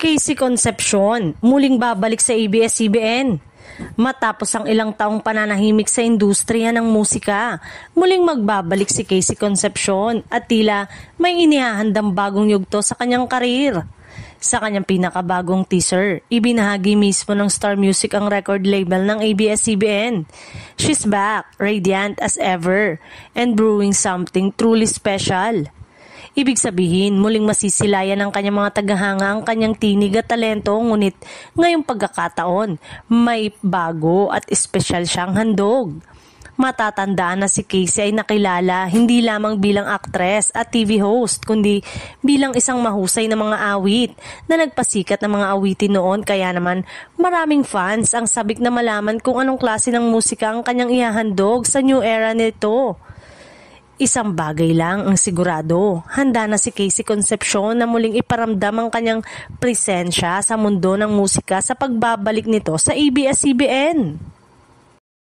Casey Concepcion, muling babalik sa ABS-CBN. Matapos ang ilang taong pananahimik sa industriya ng musika, muling magbabalik si Casey Concepcion at tila may inihahandang bagong yugto sa kanyang karir. Sa kanyang pinakabagong teaser, ibinahagi mismo ng Star Music ang record label ng ABS-CBN. She's back, radiant as ever, and brewing something truly special. Ibig sabihin, muling masisilayan ng kanyang mga tagahanga ang kanyang tinig at talento, ngunit ngayong pagkakataon, may bago at espesyal siyang handog. Matatandaan na si Casey ay nakilala hindi lamang bilang actress at TV host, kundi bilang isang mahusay na mga awit na nagpasikat ng mga awitin noon, kaya naman maraming fans ang sabik na malaman kung anong klase ng musika ang kanyang ihahandog sa new era nito. Isang bagay lang ang sigurado, handa na si Casey Concepcion na muling iparamdam ang kanyang presensya sa mundo ng musika sa pagbabalik nito sa ABS-CBN.